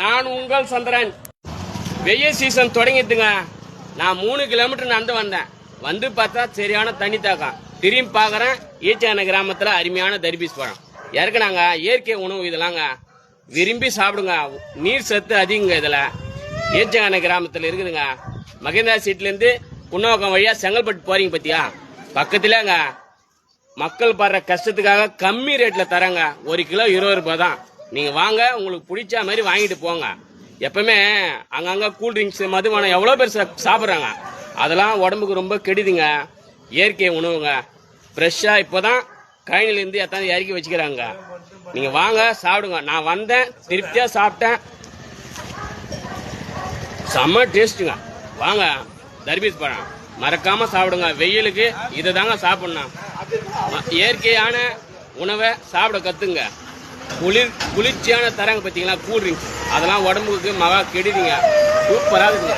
நான் உங்கள் சந்திரன். வெயில் சீசன் தொடங்கிட்டுங்க. நான் 3 கிலோமீட்டர் நடந்து வந்தேன். வந்து பார்த்தா சரியான தண்ணி தாக்கம். திரும்பி பார்க்குறேன், ஈச்சான கிராமத்தில் அருமையான தர்பீஸ் பழம் இறக்குனாங்க. இயற்கை உணவு இதெல்லாங்க, விரும்பி சாப்பிடுங்க. நீர் சத்து அதிகங்க இதில். ஈச்சான கிராமத்தில் இருக்குதுங்க. மகேந்திரா சீட்லேருந்து குன்னவாக்கம் வழியாக செங்கல்பட்டு போறீங்க பத்தியா, பக்கத்துலேங்க. மக்கள் படுற கஷ்டத்துக்காக கம்மி ரேட்டில் தராங்க. 1 கிலோ 20 ரூபாய் தான். நீங்கள் வாங்க, உங்களுக்கு பிடிச்ச மாதிரி வாங்கிட்டு போங்க. எப்பவுமே அங்கங்கே கூல்ட்ரிங்க்ஸ் மதுபானம் எவ்வளோ பேர் சாப்பிட்றாங்க. அதெல்லாம் உடம்புக்கு ரொம்ப கெடுதுங்க. இயற்கை உணவுங்க, ஃப்ரெஷ்ஷாக இப்போ தான் கழனிலேருந்து எத்தாந்து இறக்கி வச்சுக்கிறாங்க. நீங்கள் வாங்க, சாப்பிடுங்க. நான் வந்தேன், திருப்தியாக சாப்பிட்டேன். செம்ம டேஸ்ட்டுங்க. வாங்க, தர்பீஸ் பழம் மறக்காமல் சாப்பிடுங்க. வெயிலுக்கு இதை தாங்க சாப்பிட்ணும். இயற்கையான உணவை சாப்பிட கற்றுங்க. குளிர்ச்சியான தராங்க பார்த்தீங்களா கூல்ட்ரிங்க்ஸ், அதெல்லாம் உடம்புக்கு மகா கெடுதுங்க. சூப்பராக இருக்குங்க.